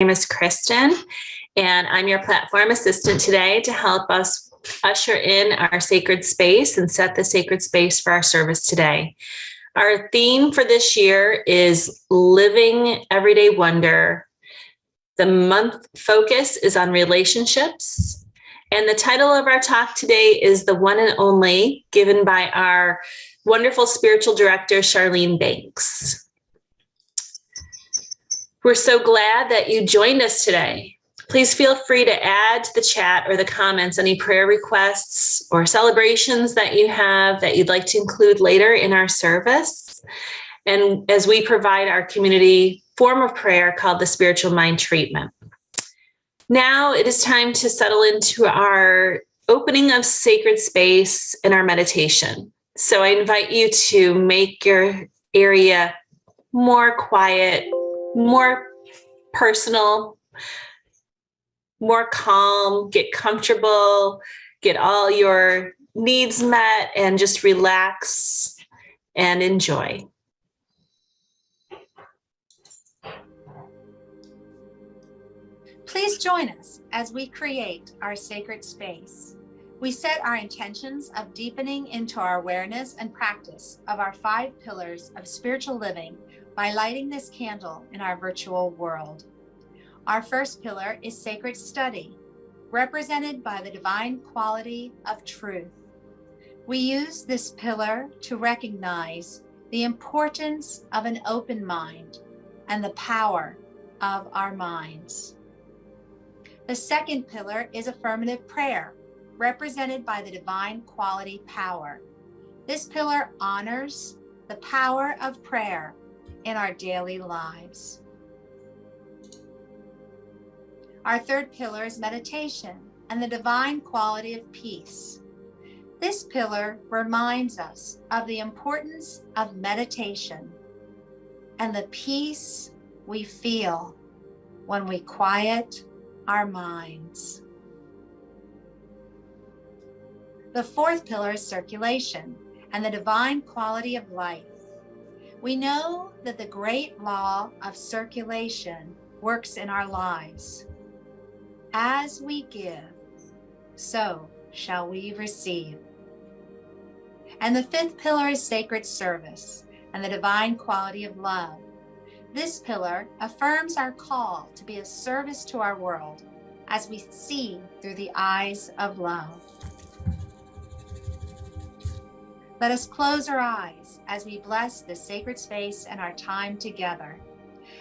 name is Kristen, and I'm your platform assistant today to help us usher in our sacred space and set the sacred space for our service today. Our theme for this year is Living Everyday Wonder. The month focus is on relationships, and the title of our talk today is The One and Only, given by our wonderful spiritual director, Charlene Banks. We're so glad that you joined us today. Please feel free to add to the chat or the comments any prayer requests or celebrations that you have that you'd like to include later in our service. And as we provide our community form of prayer called the Spiritual Mind Treatment. Now it is time to settle into our opening of sacred space and our meditation. So I invite you to make your area more quiet, more personal, more calm, get comfortable, get all your needs met, and just relax and enjoy. Please join us as we create our sacred space. We set our intentions of deepening into our awareness and practice of our 5 pillars of spiritual living by lighting this candle in our virtual world. Our first pillar is sacred study, represented by the divine quality of truth. We use this pillar to recognize the importance of an open mind and the power of our minds. The second pillar is affirmative prayer, represented by the divine quality power. This pillar honors the power of prayer in our daily lives. Our third pillar is meditation and the divine quality of peace. This pillar reminds us of the importance of meditation and the peace we feel when we quiet our minds. The fourth pillar is circulation and the divine quality of life. We know that the great law of circulation works in our lives. As we give, so shall we receive. And the fifth pillar is sacred service and the divine quality of love. This pillar affirms our call to be a service to our world as we see through the eyes of love. Let us close our eyes as we bless this sacred space and our time together.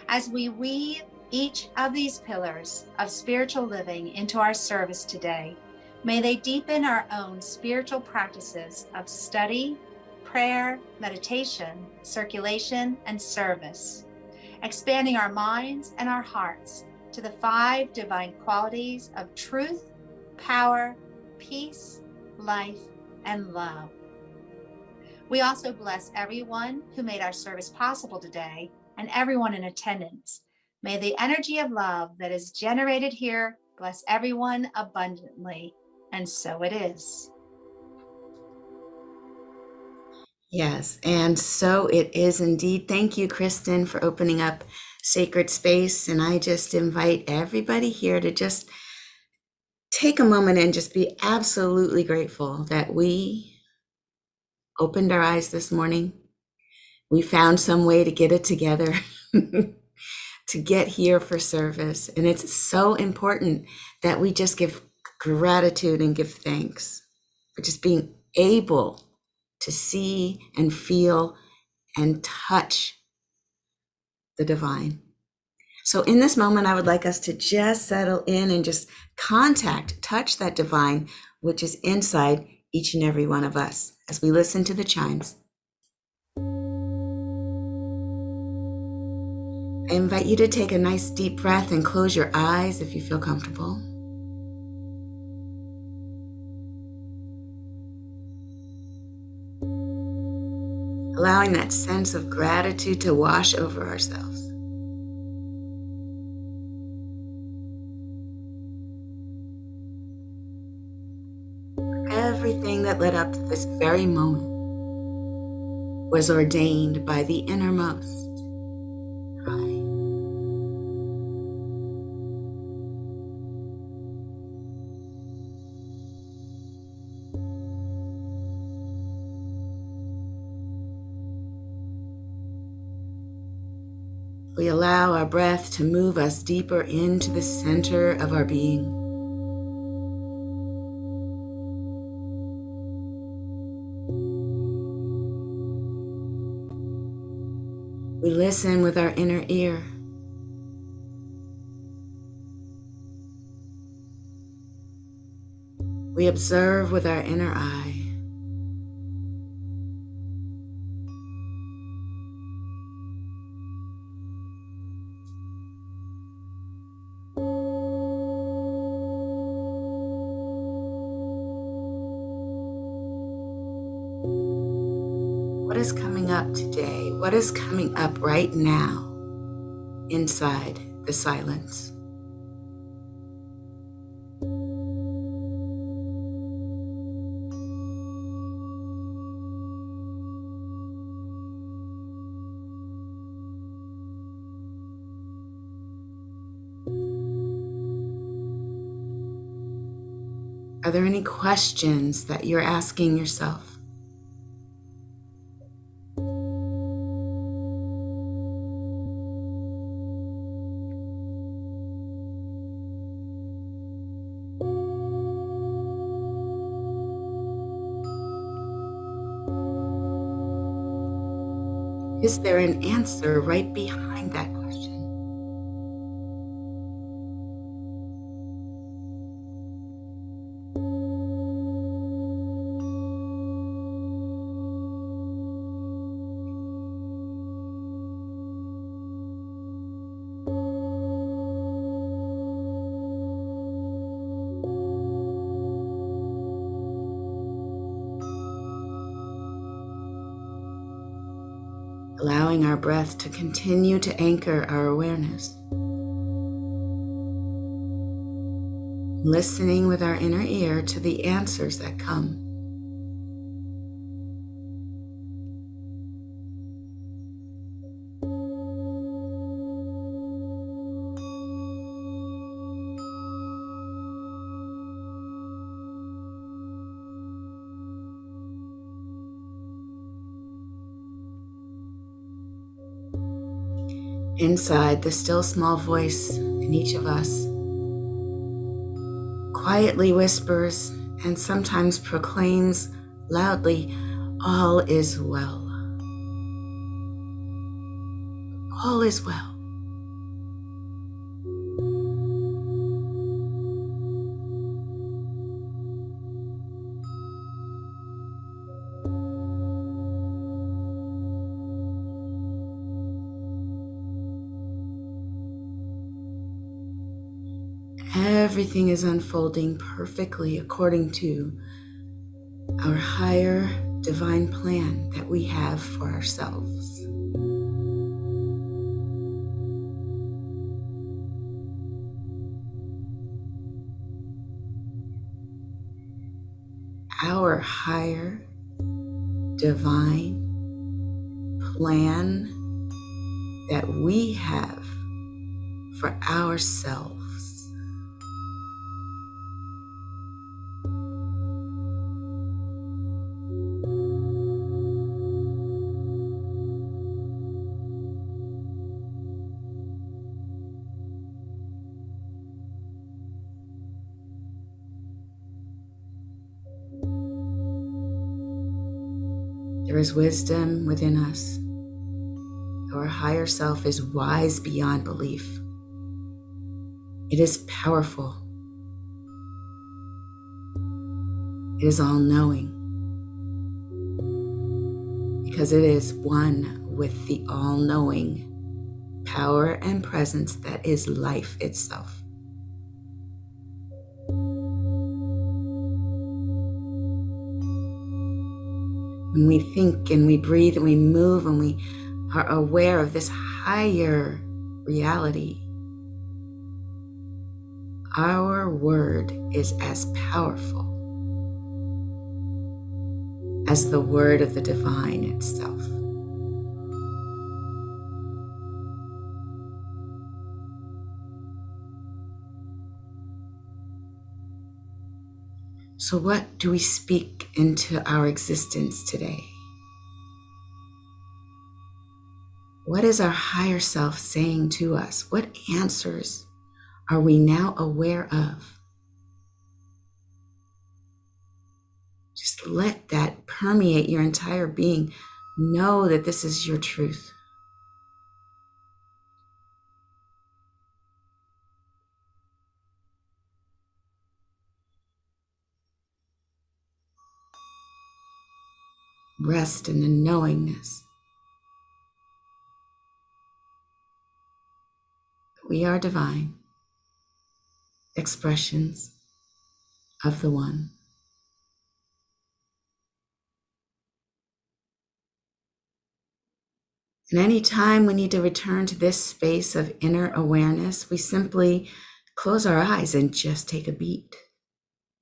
As we weave each of these pillars of spiritual living into our service today, may they deepen our own spiritual practices of study, prayer, meditation, circulation, and service, expanding our minds and our hearts to the 5 divine qualities of truth, power, peace, life, and love. We also bless everyone who made our service possible today and everyone in attendance. May the energy of love that is generated here bless everyone abundantly, and so it is. Yes, and so it is indeed. Thank you, Kristen, for opening up sacred space. And I just invite everybody here to just take a moment and just be absolutely grateful that we opened our eyes this morning. We found some way to get it together, to get here for service. And it's so important that we just give gratitude and give thanks for just being able to see and feel and touch the divine. So in this moment, I would like us to just settle in and just touch that divine, which is inside each and every one of us as we listen to the chimes. I invite you to take a nice deep breath and close your eyes if you feel comfortable. Allowing that sense of gratitude to wash over ourselves. Everything that led up to this very moment was ordained by the innermost. Right. We allow our breath to move us deeper into the center of our being. We listen with our inner ear. We observe with our inner eye. What is coming up today? What is coming up right now inside the silence? Are there any questions that you're asking yourself? Is there an answer right behind that question? Allowing our breath to continue to anchor our awareness. Listening with our inner ear to the answers that come. Inside, the still small voice in each of us quietly whispers and sometimes proclaims loudly, "All is well. All is well." Everything is unfolding perfectly according to our higher divine plan that we have for ourselves. Our higher divine plan that we have for ourselves. There is wisdom within us. Our higher self is wise beyond belief. It is powerful. It is all-knowing because it is one with the all-knowing power and presence that is life itself. When we think and we breathe and we move and we are aware of this higher reality, our word is as powerful as the word of the divine itself. So what do we speak into our existence today? What is our higher self saying to us? What answers are we now aware of? Just let that permeate your entire being. Know that this is your truth. Rest in the knowingness. We are divine expressions of the One. And any time we need to return to this space of inner awareness, we simply close our eyes and just take a beat.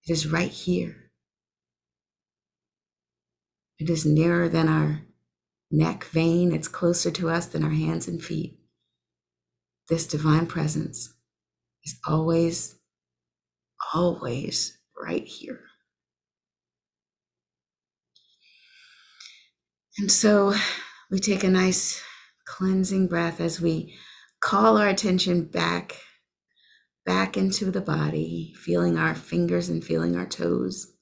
It is right here. It is nearer than our neck vein. It's closer to us than our hands and feet. This divine presence is always, always right here. And so we take a nice cleansing breath as we call our attention back into the body, feeling our fingers and feeling our toes.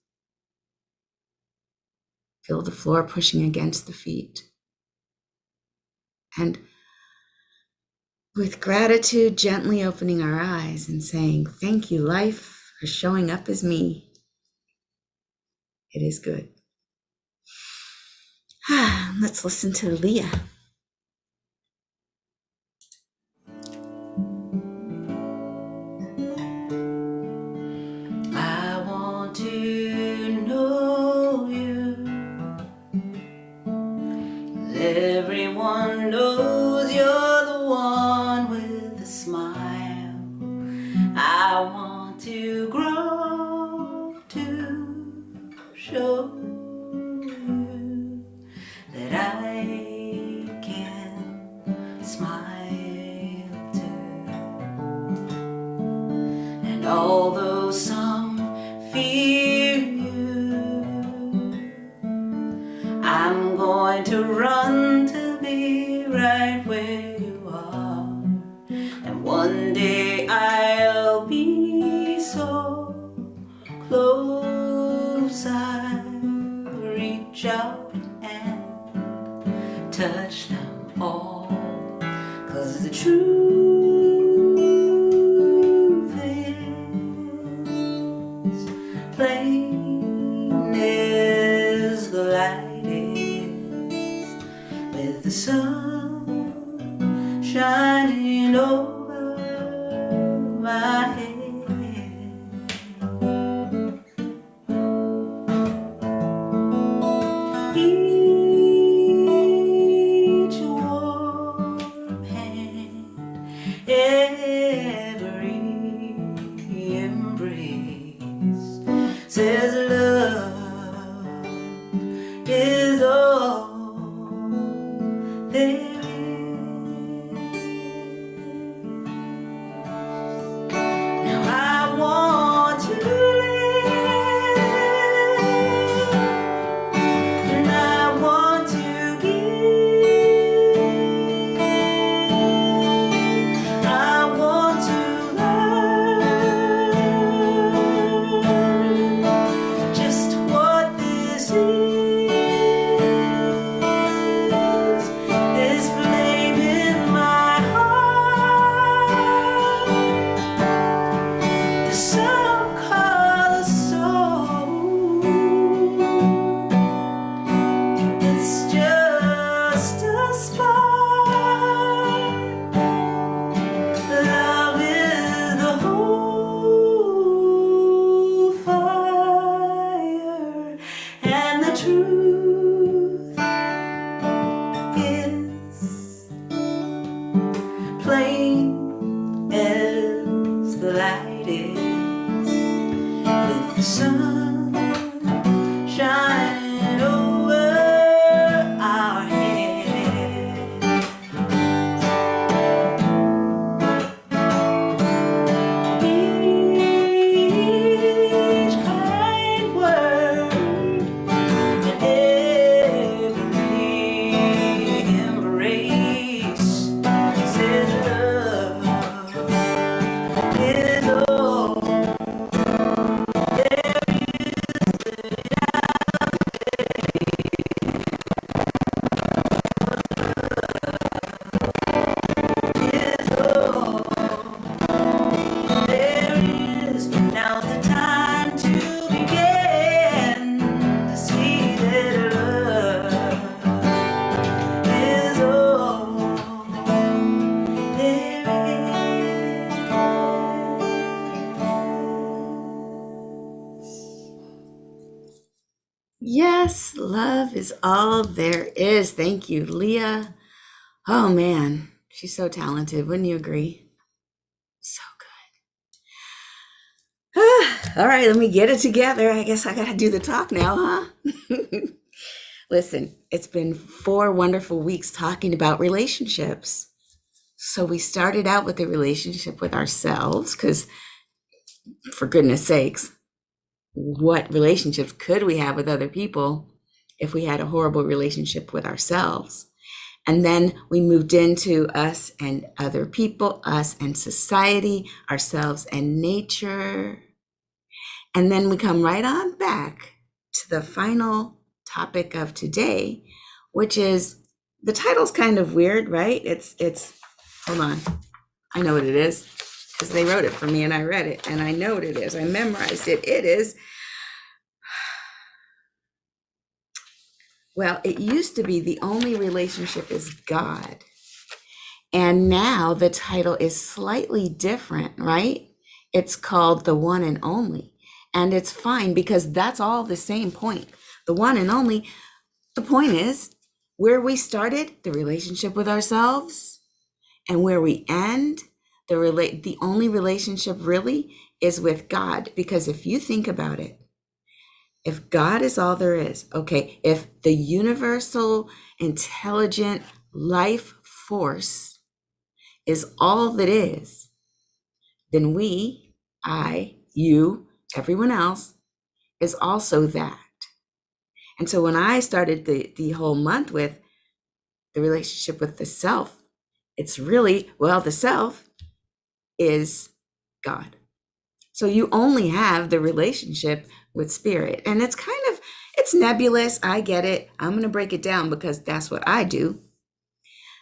Feel the floor pushing against the feet. And with gratitude, gently opening our eyes and saying, "Thank you, life, for showing up as me. It is good." Let's listen to Leah. I want to know you. Everyone knows you're the one with a smile. I want to grow to show you that I can smile too. And although some fear you, I'm going to run to be right where you are. And one day I'll be so close, I'll reach out and touch them all. 'Cause the truth is plain as the light is, with the sun shining over my head. Each warm hand, every embrace says love is all there is. Now I want to live, and I want to give. I want to learn just what this is. This flame in my heart, some call a soul. It's just a spark. Love is the whole fire, and the truth is plain as the light is, with the sun shining over our heads. Each kind word and every embrace is all there is, all there is. Now's the time to begin to see that love is all there is. Yes, love is all there is. Thank you, Leah. Oh man, she's so talented. Wouldn't you agree? So good. All right, let me get it together. I guess I got to do the talk now, huh? Listen, it's been 4 wonderful weeks talking about relationships. So we started out with the relationship with ourselves, because for goodness sakes, what relationships could we have with other people if we had a horrible relationship with ourselves? And then we moved into us and other people, us and society, ourselves and nature. And then we come right on back to the final topic of today, which is, the title's kind of weird, right? It's hold on. I know what it is, because they wrote it for me and I read it and I know what it is. I memorized it. It is, well, it used to be The Only Relationship is God. And now the title is slightly different, right? It's called The One and Only. And it's fine, because that's all the same point. The one and only. The point is, where we started, the relationship with ourselves, and where we end, the only relationship really is with God. Because if you think about it, if God is all there is, okay, if the universal, intelligent life force is all that is, then we, I, you, everyone else is also that. And so when I started the whole month with the relationship with the self, it's really, well, the self is God. So you only have the relationship with spirit. And it's kind of, it's nebulous. I get it. I'm going to break it down because that's what I do.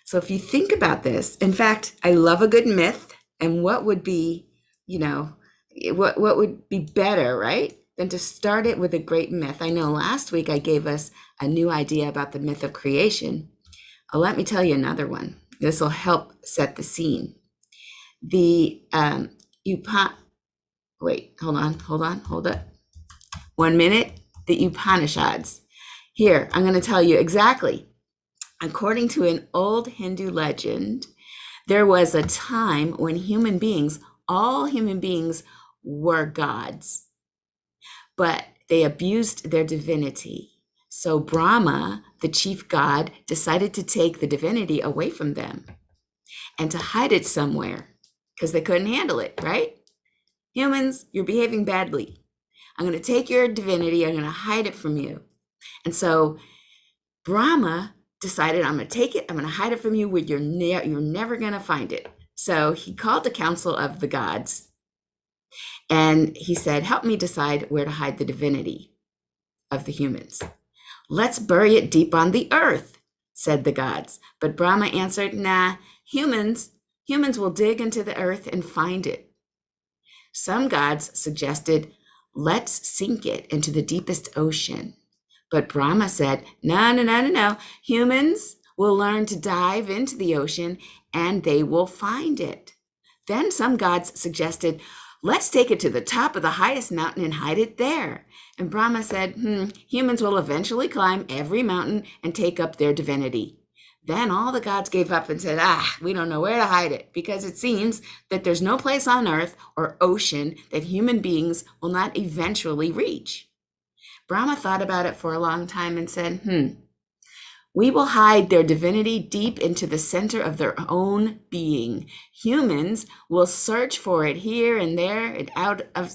So if you think about this, in fact, I love a good myth. And what would be, what would be better, right, than to start it with a great myth? I know last week I gave us a new idea about the myth of creation. Let me tell you another one. This will help set the scene. Hold up. 1 minute. The Upanishads. Here, I'm going to tell you exactly. According to an old Hindu legend, there was a time when all human beings were gods, but they abused their divinity. So Brahma, the chief god, decided to take the divinity away from them and to hide it somewhere because they couldn't handle it, right? Humans, you're behaving badly. I'm going to take your divinity. I'm going to hide it from you. And so Brahma decided, I'm going to take it. I'm going to hide it from you where you're never going to find it. So he called the council of the gods and he said, help me decide where to hide the divinity of the humans. Let's bury it deep on the earth, said the gods. But Brahma answered, nah, humans will dig into the earth and find it. Some gods suggested, let's sink it into the deepest ocean. But Brahma said, no. Humans will learn to dive into the ocean and they will find it. Then some gods suggested, let's take it to the top of the highest mountain and hide it there. And Brahma said, humans will eventually climb every mountain and take up their divinity. Then all the gods gave up and said, we don't know where to hide it, because it seems that there's no place on earth or ocean that human beings will not eventually reach. Brahma thought about it for a long time and said, we will hide their divinity deep into the center of their own being. Humans will search for it here and there and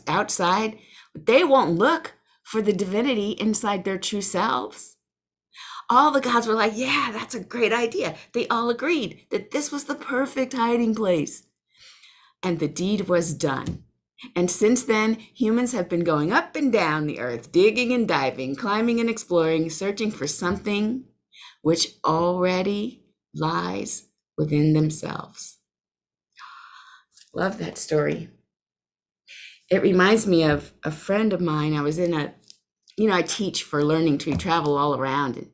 outside, but they won't look for the divinity inside their true selves. All the gods were like, yeah, that's a great idea. They all agreed that this was the perfect hiding place. and the deed was done. And since then, humans have been going up and down the earth, digging and diving, climbing and exploring, searching for something which already lies within themselves. Love that story. It reminds me of a friend of mine. I was in I teach for Learning Tree, travel all around. And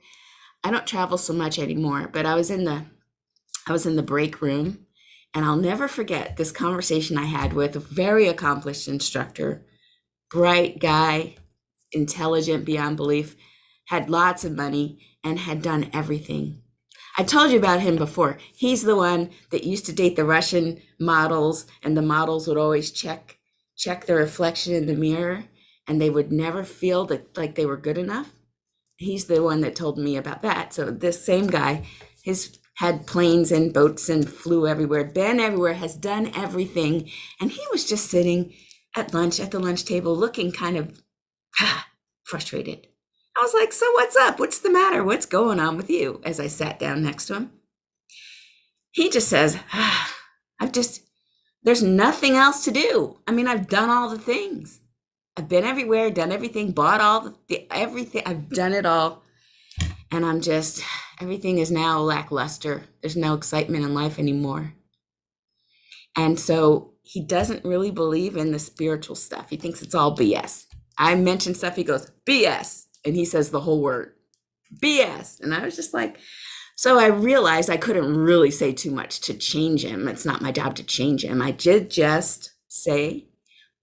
I don't travel so much anymore, but I was in the break room, and I'll never forget this conversation I had with a very accomplished instructor, bright guy, intelligent beyond belief, had lots of money, and had done everything. I told you about him before. He's the one that used to date the Russian models, and the models would always check the reflection in the mirror, and they would never feel that like they were good enough. He's the one that told me about that. So this same guy, his had planes and boats and flew everywhere, been everywhere, has done everything. And he was just sitting at lunch at the lunch table looking kind of frustrated. I was like, so what's up? What's the matter? What's going on with you? As I sat down next to him. He just says, there's nothing else to do. I mean, I've done all the things. I've been everywhere, done everything, bought all everything. I've done it all. And everything is now lackluster. There's no excitement in life anymore. And so he doesn't really believe in the spiritual stuff. He thinks it's all BS. I mention stuff, he goes, BS. And he says the whole word, BS. And I was just like, so I realized I couldn't really say too much to change him. It's not my job to change him. I did just say,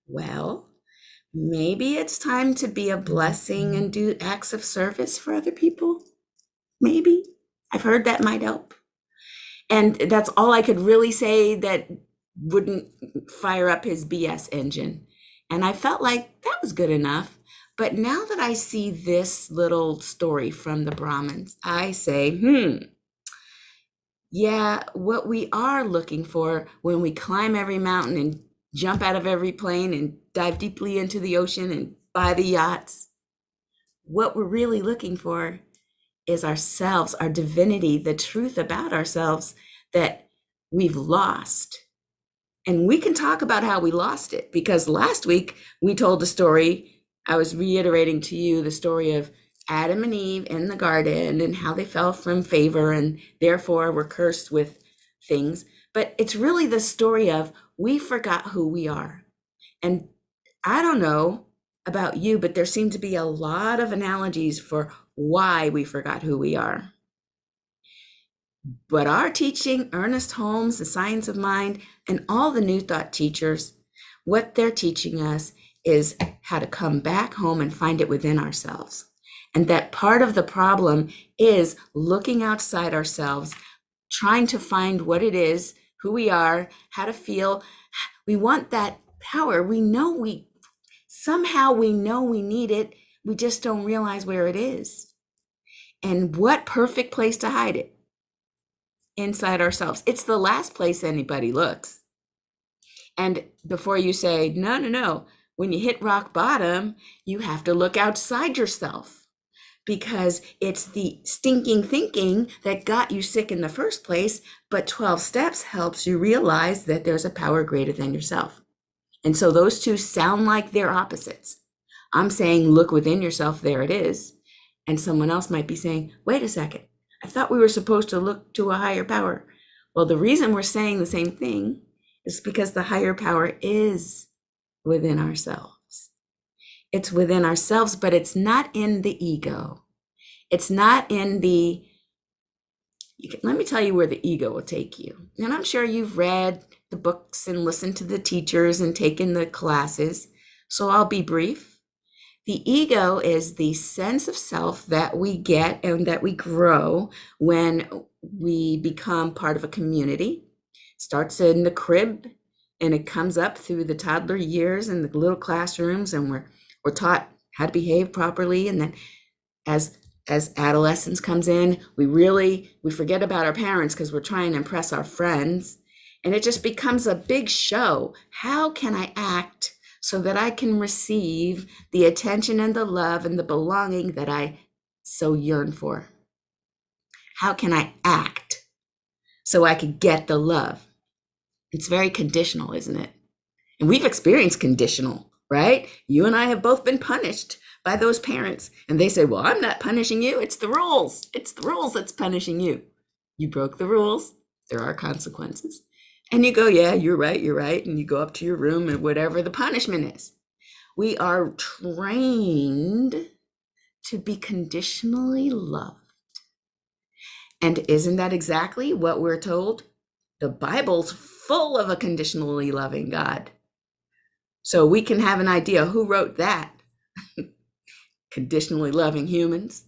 well, maybe it's time to be a blessing and do acts of service for other people. Maybe. I've heard that might help. And that's all I could really say that wouldn't fire up his BS engine. And I felt like that was good enough. But now that I see this little story from the Brahmins, I say, yeah, what we are looking for when we climb every mountain and jump out of every plane and dive deeply into the ocean and buy the yachts, what we're really looking for is ourselves, our divinity, the truth about ourselves that we've lost. And we can talk about how we lost it, because last week we told the story. I was reiterating to you the story of Adam and Eve in the garden and how they fell from favor and therefore were cursed with things. But it's really the story of we forgot who we are. And I don't know about you, but there seem to be a lot of analogies for why we forgot who we are. But our teaching, Ernest Holmes, The Science of Mind, and all the New Thought teachers, what they're teaching us is how to come back home and find it within ourselves. And that part of the problem is looking outside ourselves, trying to find what it is, who we are, how to feel. We want that power. We know we need it. We just don't realize where it is. And what perfect place to hide it? Inside ourselves. It's the last place anybody looks. And before you say, no, when you hit rock bottom, you have to look outside yourself, because it's the stinking thinking that got you sick in the first place. But 12 steps helps you realize that there's a power greater than yourself. And so those two sound like they're opposites. I'm saying, look within yourself, there it is. And someone else might be saying, wait a second, I thought we were supposed to look to a higher power. Well, the reason we're saying the same thing is because the higher power is within ourselves. It's within ourselves, but it's not in the ego. It's not in let me tell you where the ego will take you. And I'm sure you've read the books and listened to the teachers and taken the classes. So I'll be brief. The ego is the sense of self that we get and that we grow when we become part of a community. It starts in the crib, and it comes up through the toddler years and the little classrooms, and we're taught how to behave properly. And then as adolescence comes in, we forget about our parents because we're trying to impress our friends. And it just becomes a big show. How can I act so that I can receive the attention and the love and the belonging that I so yearn for? How can I act so I could get the love? It's very conditional, isn't it? And we've experienced conditional, right? You and I have both been punished by those parents. And they say, well, I'm not punishing you. It's the rules. It's the rules that's punishing you. You broke the rules. There are consequences. And you go, yeah, you're right. You're right. And you go up to your room and whatever the punishment is. We are trained to be conditionally loved. And isn't that exactly what we're told? The Bible's full of a conditionally loving God. So we can have an idea who wrote that. Conditionally loving humans.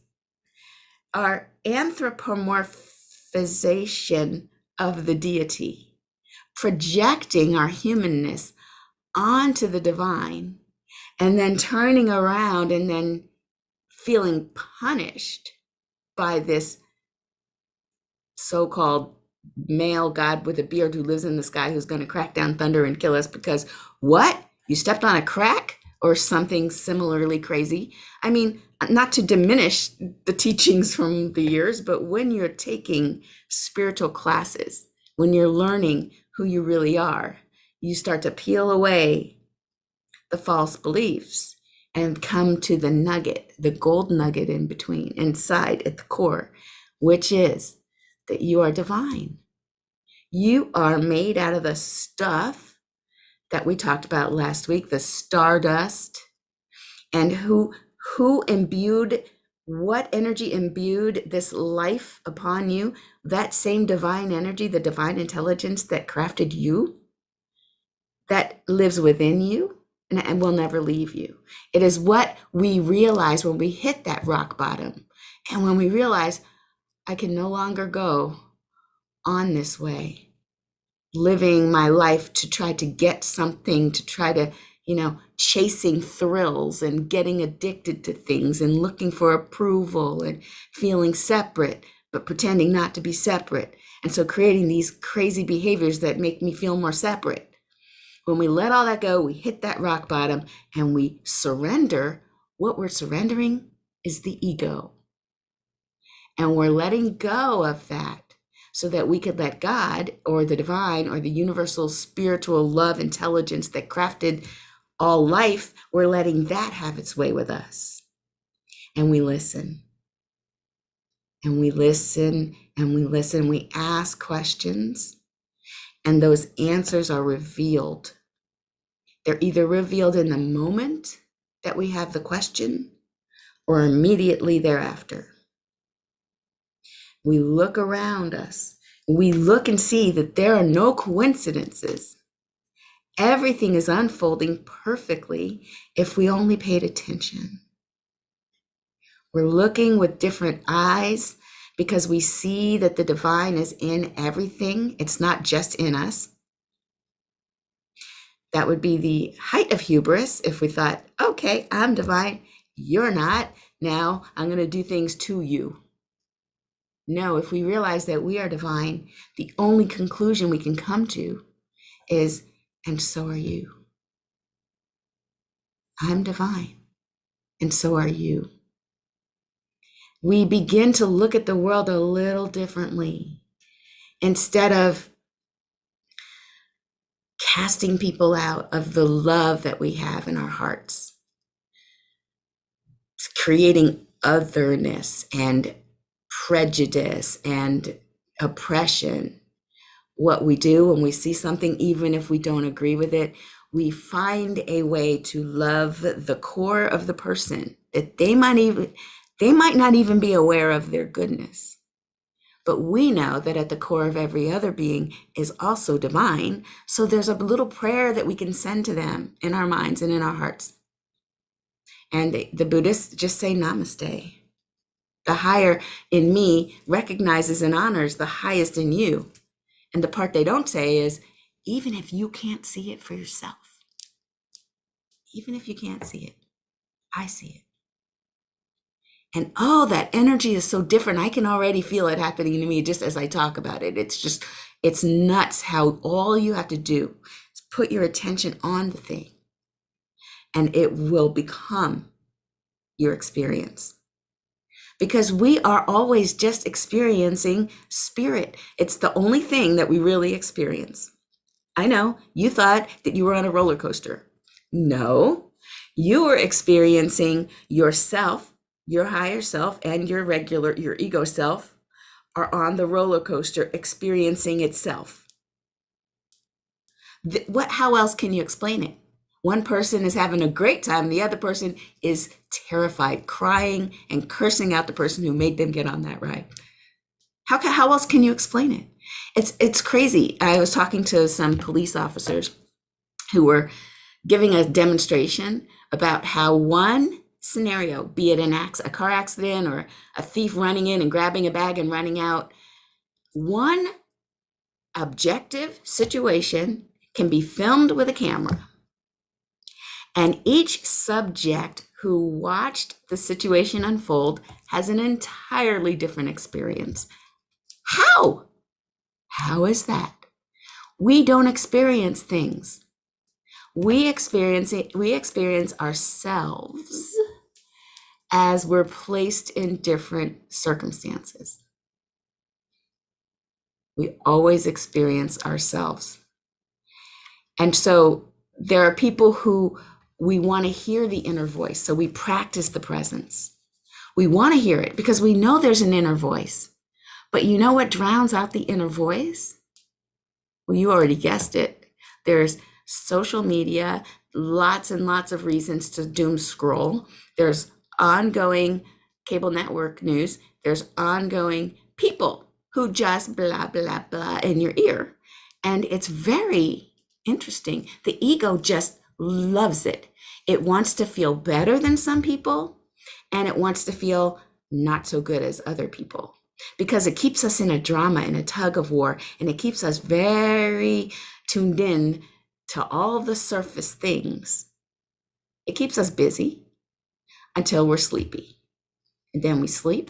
Our anthropomorphization of the deity, projecting our humanness onto the divine, and then turning around and then feeling punished by this so-called male God with a beard who lives in the sky who's going to crack down thunder and kill us because what? You stepped on a crack or something similarly crazy. I mean, not to diminish the teachings from the years, but when you're taking spiritual classes, when you're learning who you really are, you start to peel away the false beliefs and come to the nugget, the gold nugget in between, inside at the core, which is that you are divine. You are made out of the stuff that we talked about last week, the stardust, and who imbued, what energy imbued this life upon you, that same divine energy, the divine intelligence that crafted you, that lives within you and will never leave you. It is what we realize when we hit that rock bottom. And when we realize, I can no longer go on this way, living my life to try to get something, to try to, chasing thrills and getting addicted to things and looking for approval and feeling separate, but pretending not to be separate. And so creating these crazy behaviors that make me feel more separate. When we let all that go, we hit that rock bottom and we surrender. What we're surrendering is the ego. And we're letting go of that so that we could let God or the divine or the universal spiritual love intelligence that crafted all life, we're letting that have its way with us. And we listen. And we listen and we listen. We ask questions and those answers are revealed. They're either revealed in the moment that we have the question or immediately thereafter. We look around us. We look and see that there are no coincidences. Everything is unfolding perfectly if we only paid attention. We're looking with different eyes because we see that the divine is in everything. It's not just in us. That would be the height of hubris if we thought, okay, I'm divine, you're not. Now I'm going to do things to you. No, if we realize that we are divine, the only conclusion we can come to is, and so are you. I'm divine, and so are you. We begin to look at the world a little differently. Instead of casting people out of the love that we have in our hearts, creating otherness and prejudice and oppression. What we do when we see something, even if we don't agree with it, we find a way to love the core of the person that they might not even be aware of their goodness. But we know that at the core of every other being is also divine. So there's a little prayer that we can send to them in our minds and in our hearts. And the Buddhists just say namaste. The higher in me recognizes and honors the highest in you. And the part they don't say is, even if you can't see it for yourself, even if you can't see it, I see it. And oh, that energy is so different. I can already feel it happening to me just as I talk about it. It's nuts how all you have to do is put your attention on the thing and it will become your experience. Because we are always just experiencing spirit. It's the only thing that we really experience. I know you thought that you were on a roller coaster. No, you were experiencing yourself, your higher self, and your ego self are on the roller coaster experiencing itself. How else can you explain it? One person is having a great time, the other person is terrified, crying and cursing out the person who made them get on that ride. How else can you explain it? It's crazy. I was talking to some police officers who were giving a demonstration about how one scenario, be it a car accident or a thief running in and grabbing a bag and running out, one objective situation can be filmed with a camera. And each subject who watched the situation unfold has an entirely different experience. How? How is that? We don't experience things. We experience ourselves as we're placed in different circumstances. We always experience ourselves. And so there are people who we want to hear the inner voice. So we practice the presence. We want to hear it because we know there's an inner voice. But you know what drowns out the inner voice? Well, you already guessed it. There's social media, lots and lots of reasons to doom scroll. There's ongoing cable network news. There's ongoing people who just blah, blah, blah in your ear. And it's very interesting. The ego just loves it. It wants to feel better than some people, and it wants to feel not so good as other people, because it keeps us in a drama, in a tug of war, and it keeps us very tuned in to all the surface things. It keeps us busy until we're sleepy. And then we sleep.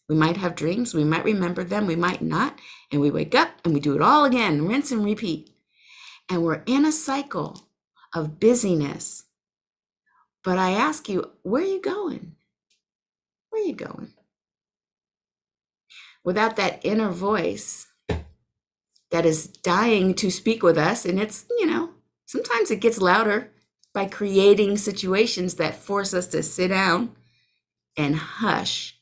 We might have dreams. We might remember them. We might not. And we wake up and we do it all again, rinse and repeat. And we're in a cycle of busyness. But I ask you, where are you going? Where are you going? Without that inner voice that is dying to speak with us, and it's, sometimes it gets louder by creating situations that force us to sit down and hush.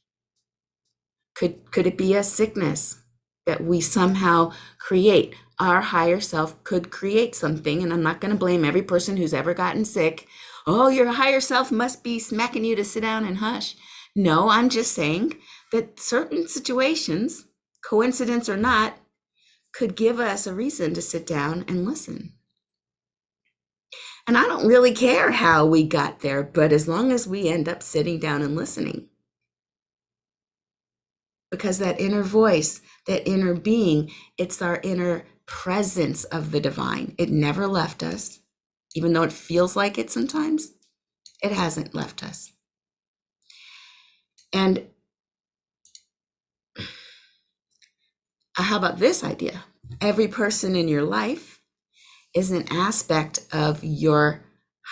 Could it be a sickness that we somehow create? Our higher self could create something, and I'm not going to blame every person who's ever gotten sick. Oh, your higher self must be smacking you to sit down and hush. No, I'm just saying that certain situations, coincidence or not, could give us a reason to sit down and listen. And I don't really care how we got there, but as long as we end up sitting down and listening. Because that inner voice, that inner being, it's our inner presence of the divine. It never left us, even though it feels like it sometimes. It hasn't left us. And how about this idea? Every person in your life is an aspect of your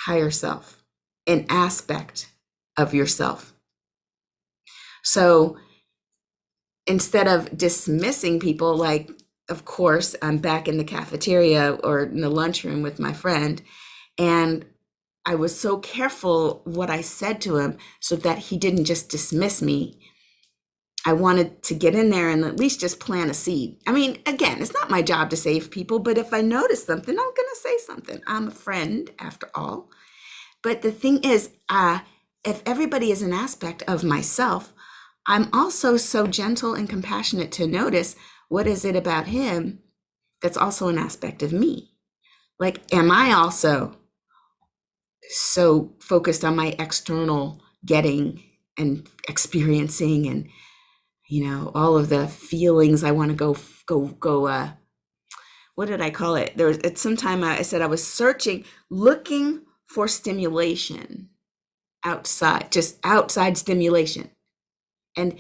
higher self, an aspect of yourself. So instead of dismissing people, like, of course, I'm back in the cafeteria or in the lunchroom with my friend, and I was so careful what I said to him so that he didn't just dismiss me. I wanted to get in there and at least just plant a seed. I mean, again, it's not my job to save people, but if I notice something, I'm going to say something. I'm a friend after all. But the thing is, if everybody is an aspect of myself, I'm also so gentle and compassionate to notice what is it about him that's also an aspect of me. Like, am I also so focused on my external getting and experiencing and, all of the feelings I want to go, what did I call it? At some time I said I was looking for stimulation outside, just outside stimulation. And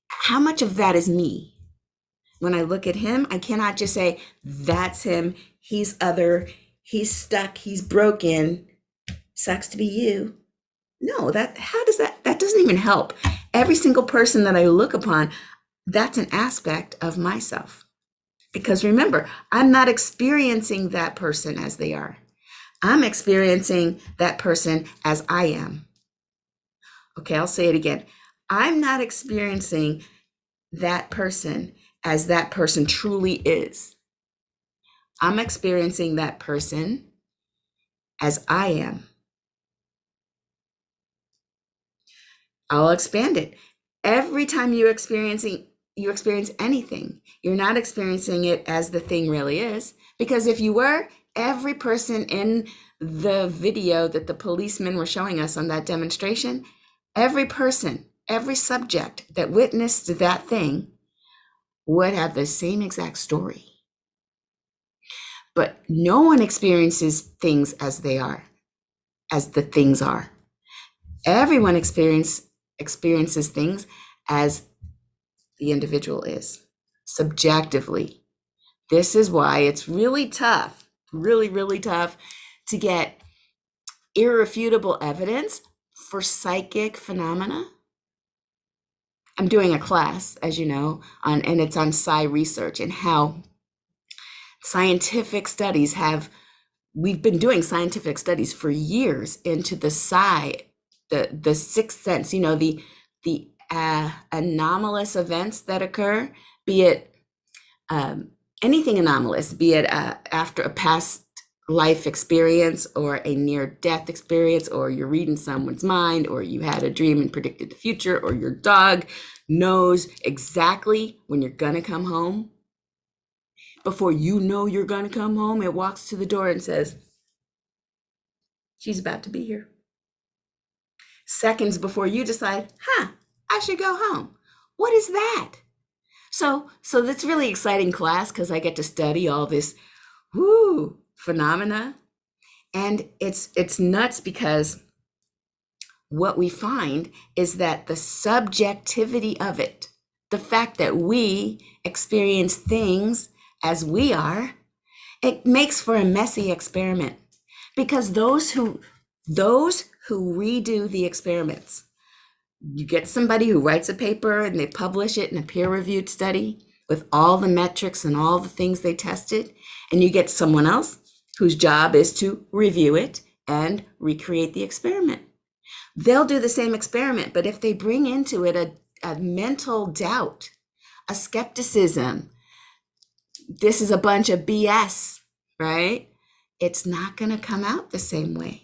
how much of that is me? When I look at him, I cannot just say, that's him, he's other, he's stuck, he's broken, sucks to be you. No, that doesn't even help. Every single person that I look upon, that's an aspect of myself. Because remember, I'm not experiencing that person as they are. I'm experiencing that person as I am. Okay, I'll say it again. I'm not experiencing that person as that person truly is. I'm experiencing that person as I am. I'll expand it. Every time you experience anything, you're not experiencing it as the thing really is. Because if you were, every person in the video that the policemen were showing us on that demonstration, every person, every subject that witnessed that thing would have the same exact story. But no one experiences things as they are, as the things are. Everyone experiences things as the individual is, subjectively. This is why it's really tough, really, really tough to get irrefutable evidence for psychic phenomena. I'm doing a class, as you know, and it's on psi research and how scientific studies we've been doing scientific studies for years into the psi, the sixth sense, the anomalous events that occur, be it anything anomalous, be it after a past life experience or a near-death experience, or you're reading someone's mind, or you had a dream and predicted the future, or your dog knows exactly when you're gonna come home. Before you know you're gonna come home, it walks to the door and says, she's about to be here. Seconds before you decide, I should go home. What is that? So that's really exciting class because I get to study all this phenomena. And it's nuts because what we find is that the subjectivity of it, the fact that we experience things as we are, it makes for a messy experiment. Because those who redo the experiments, you get somebody who writes a paper and they publish it in a peer-reviewed study with all the metrics and all the things they tested, and you get someone else whose job is to review it and recreate the experiment. They'll do the same experiment, but if they bring into it a mental doubt, a skepticism, this is a bunch of BS, right? It's not going to come out the same way.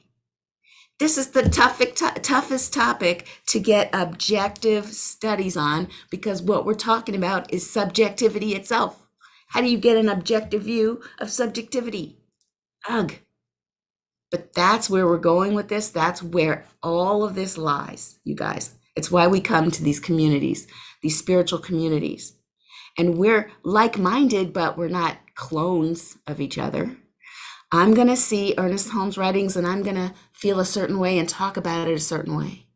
This is the toughest topic to get objective studies on, because what we're talking about is subjectivity itself. How do you get an objective view of subjectivity? Ugh. But that's where we're going with this. That's where all of this lies, you guys. It's why we come to these communities, these spiritual communities. And we're like-minded, but we're not clones of each other. I'm going to see Ernest Holmes' writings and I'm going to feel a certain way and talk about it a certain way.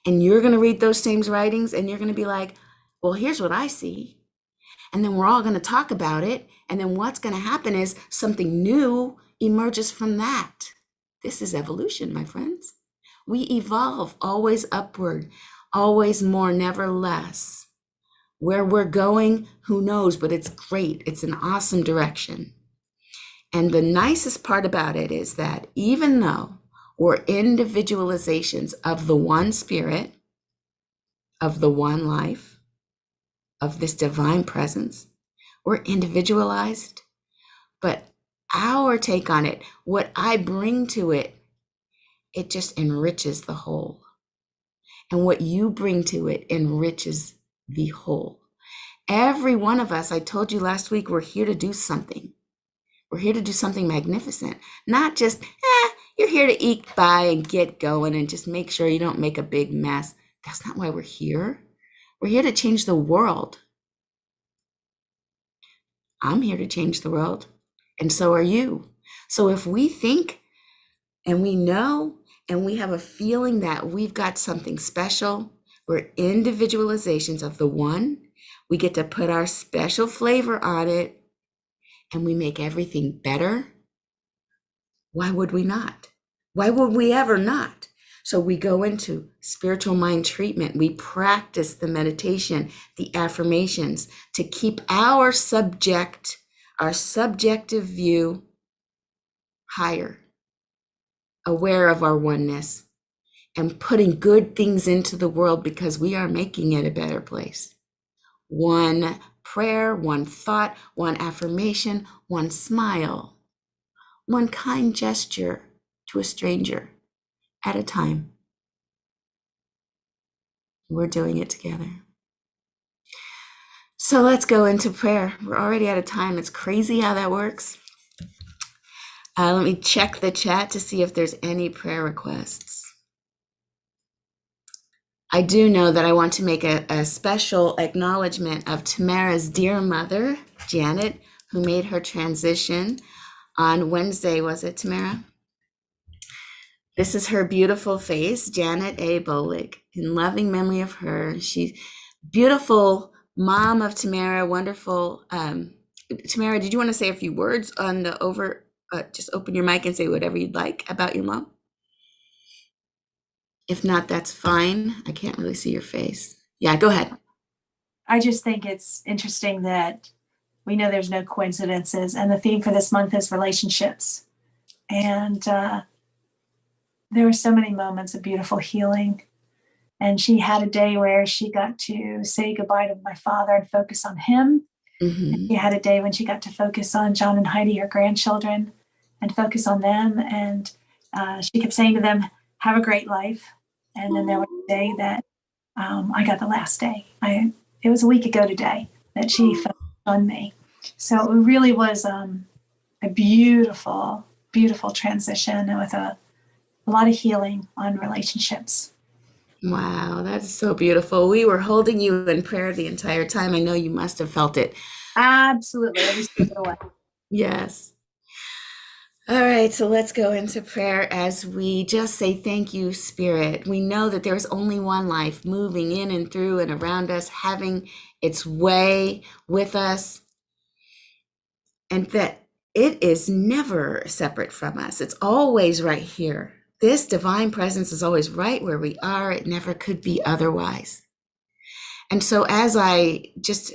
And you're going to read those same writings and you're going to be like, well, here's what I see. And then we're all going to talk about it. And then what's going to happen is something new emerges from that. This is evolution, my friends. We evolve, always upward, always more, never less. Where we're going, who knows, but it's great. It's an awesome direction. And the nicest part about it is that even though we're individualizations of the one spirit, of the one life, of this divine presence, we're individualized, but our take on it, what I bring to it, it just enriches the whole. And what you bring to it enriches the whole. Every one of us, I told you last week, we're here to do something. We're here to do something magnificent, not just, you're here to eke by and get going and just make sure you don't make a big mess. That's not why we're here. We're here to change the world. I'm here to change the world, and so are you. So if we think and we know and we have a feeling that we've got something special, we're individualizations of the one, we get to put our special flavor on it, and we make everything better, why would we not? Why would we ever not? So we go into spiritual mind treatment. We practice the meditation, the affirmations to keep our subjective view higher, aware of our oneness, and putting good things into the world because we are making it a better place. One prayer, one thought, one affirmation, one smile, one kind gesture to a stranger at a time. We're doing it together. So let's go into prayer. We're already out of time. It's crazy how that works. Let me check the chat to see if there's any prayer requests. I do know that I want to make a special acknowledgement of Tamara's dear mother, Janet, who made her transition on Wednesday. Was it, Tamara? This is her beautiful face, Janet A. Bolig, in loving memory of her. She's beautiful mom of Tamara, wonderful. Tamara, did you want to say a few words on the just open your mic and say whatever you'd like about your mom? If not, that's fine. I can't really see your face. Yeah, go ahead. I just think it's interesting that we know there's no coincidences, and the theme for this month is relationships. And there were so many moments of beautiful healing. And she had a day where she got to say goodbye to my father and focus on him. Mm-hmm. She had a day when she got to focus on John and Heidi, her grandchildren, and focus on them. And she kept saying to them, have a great life. And then there was a day that I got the last day. It was a week ago today that she focused on me. So it really was a beautiful, beautiful transition and with a lot of healing on relationships. Wow, that's so beautiful. We were holding you in prayer the entire time. I know you must have felt it. Absolutely. Every step of the way. Yes. All right, so let's go into prayer as we just say thank you, Spirit. We know that there's only one life moving in and through and around us, having its way with us, and that it is never separate from us. It's always right here. This divine presence is always right where we are. It never could be otherwise. And so as I just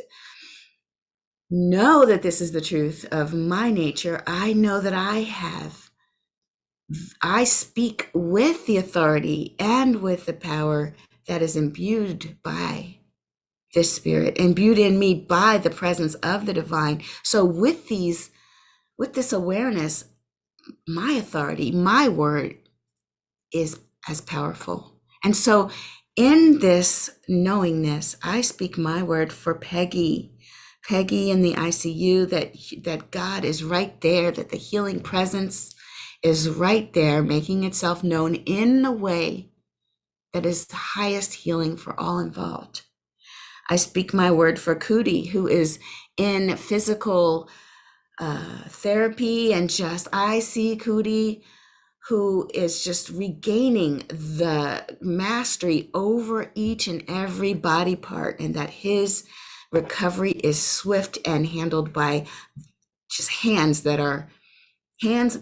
know that this is the truth of my nature, I know that I speak with the authority and with the power that is imbued by this Spirit, imbued in me by the presence of the divine. So with this awareness, my authority, my word is as powerful. And so in this knowingness, I speak my word for Peggy in the ICU, that God is right there, that the healing presence is right there, making itself known in the way that is the highest healing for all involved. I speak my word for Cootie, who is in physical therapy, and I see Cootie, who is just regaining the mastery over each and every body part, and that his recovery is swift and handled by just hands,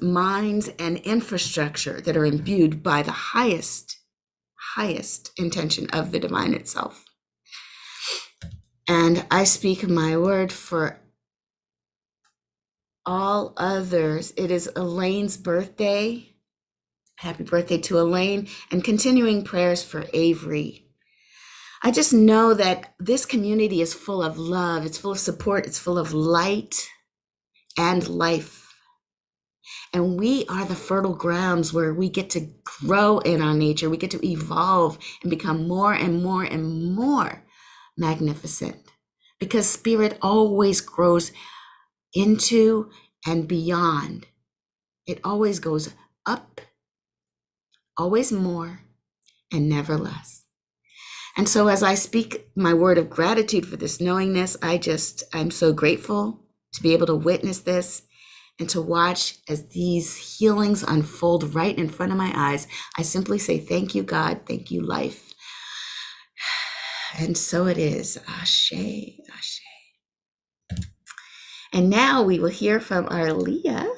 minds, and infrastructure that are imbued by the highest intention of the divine itself. And I speak my word for all others. It is Elaine's birthday. Happy birthday to Elaine, and continuing prayers for Avery. I just know that this community is full of love, it's full of support, it's full of light and life. And we are the fertile grounds where we get to grow in our nature, we get to evolve and become more and more and more magnificent, because Spirit always grows into and beyond. It always goes up, always more, and never less. And so as I speak my word of gratitude for this knowingness, I'm so grateful to be able to witness this and to watch as these healings unfold right in front of my eyes. I simply say, thank you, God. Thank you, life. And so it is. Ashe, ashe. And now we will hear from our Leah.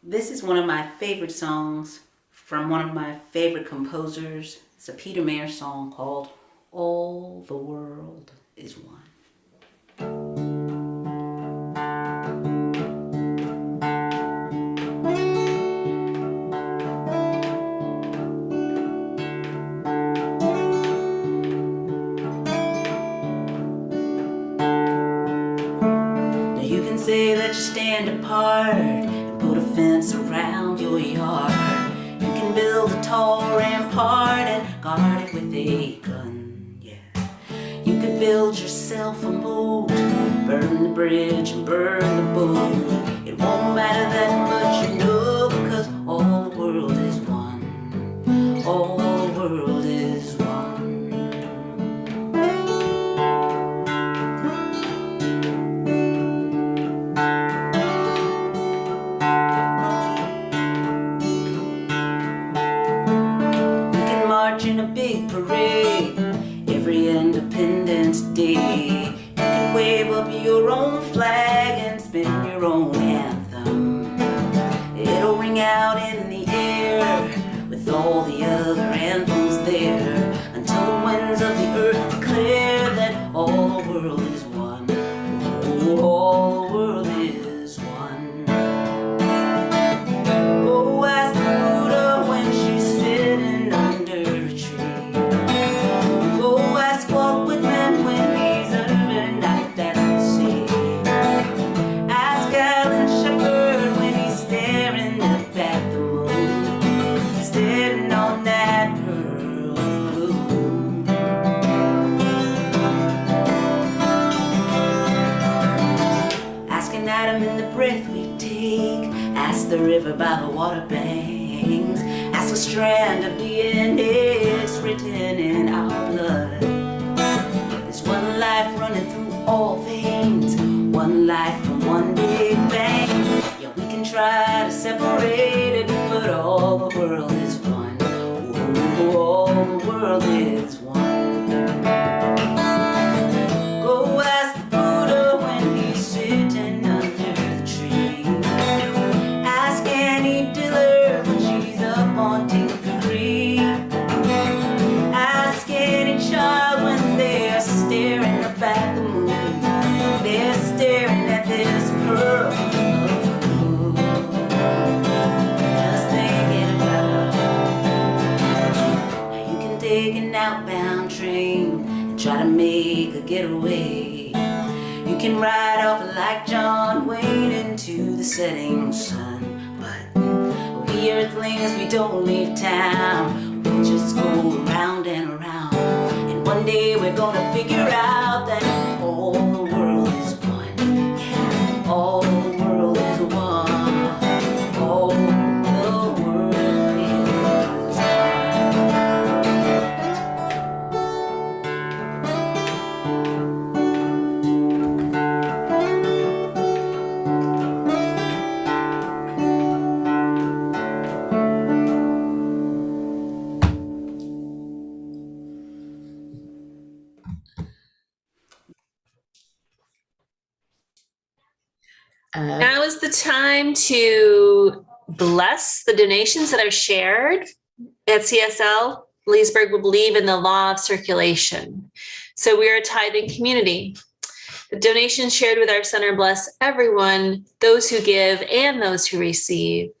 This is one of my favorite songs from one of my favorite composers. It's a Peter Mayer song called All the World is One. Now you can say that you stand apart and put a fence around your yard. You can build a tall rampart and guard it with a gun, yeah. You could build yourself a moat, burn the bridge and burn the boat. It won't matter that much, you know, because all the world is one. All the world is one. In a big parade every Independence Day. You can wave up your own flag and spin your own anthem. It'll ring out in the air with all the other anthems there until the winds of the earth declare that all the world is one. Oh, all the world is one. Oh, ask the Buddha when she's sitting under a tree. Oh, ask Walt Whitman when he's urban night at the sea. Ask Alan Shepard when he's staring up at the moon, staring on that pearl blue. Ask an atom in the breath we take. Ask the river by the water banks. Ask a strand of DNA that's written in our blood. There's one life running through all veins, one life from one big bang. Yeah, we can try to separate it, but all the world is one. Oh, all the world is one. Go ask the Buddha when he's sitting under the tree. Ask Annie Diller when she's up on Tinker Creek. Ask any child when they're staring up at the moon. They're staring at this pearl of blue. Just thinking about how you can take an outbound train and try to make a getaway. You can ride off like John Wayne into the setting sun. But we earthlings, we don't leave town. We just go around and around. And one day we're gonna figure out that all the world is one. Yeah, all the world is one. All the world is one. Now is the time to bless the donations that are shared at CSL. Leesburg will believe in the law of circulation. So we are a tithing community. The donations shared with our center bless everyone, those who give and those who receive.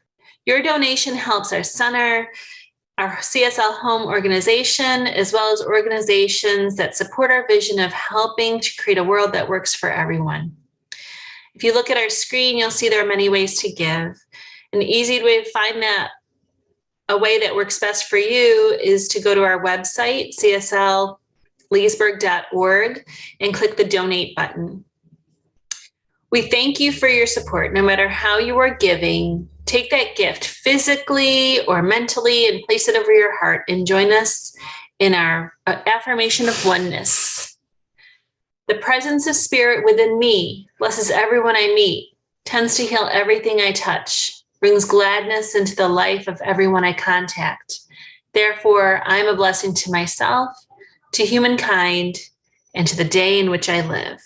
Your donation helps our center, our CSL home organization, as well as organizations that support our vision of helping to create a world that works for everyone. If you look at our screen, you'll see there are many ways to give. An easy way to find that, a way that works best for you, is to go to our website, cslleesburg.org, and click the donate button. We thank you for your support, no matter how you are giving. Take that gift physically or mentally and place it over your heart and join us in our affirmation of oneness. The presence of spirit within me blesses everyone I meet, tends to heal everything I touch, brings gladness into the life of everyone I contact. Therefore, I am a blessing to myself, to humankind, and to the day in which I live.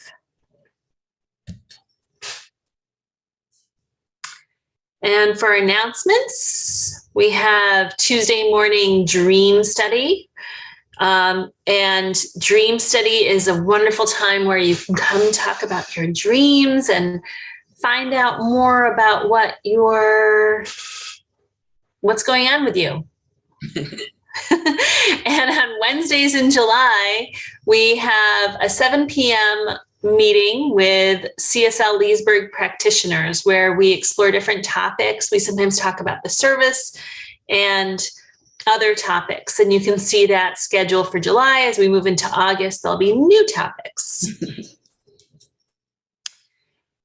And for announcements, we have Tuesday morning dream study. And dream study is a wonderful time where you can come talk about your dreams and find out more about what's going on with you. And on Wednesdays in July, we have a 7 p.m. meeting with CSL Leesburg practitioners where we explore different topics. We sometimes talk about the service and other topics. And you can see that schedule for July. As we move into August, there'll be new topics.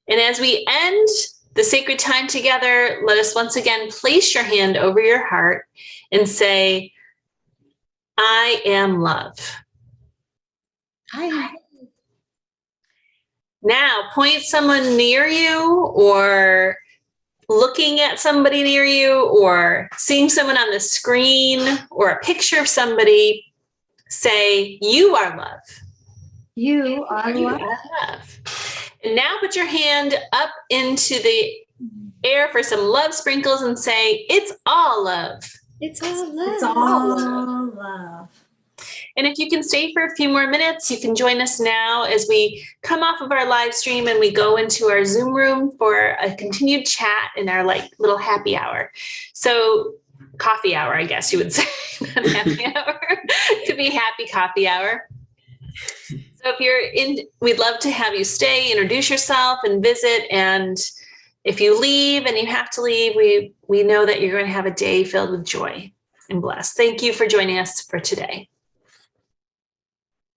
And as we end the sacred time together, let us once again place your hand over your heart and say, I am love. Now point someone near you, or looking at somebody near you, or seeing someone on the screen, or a picture of somebody. Say, you are love. You are You love. are love. And now put your hand up into the air for some love sprinkles and say, it's all love. It's all love. It's all love. And if you can stay for a few more minutes, you can join us now as we come off of our live stream and we go into our Zoom room for a continued chat in our little happy hour. So coffee hour, I guess you would say, not happy hour. It could be happy coffee hour. So if you're in, we'd love to have you stay, introduce yourself and visit. And if you leave and you have to leave, we know that you're going to have a day filled with joy and blessed. Thank you for joining us for today.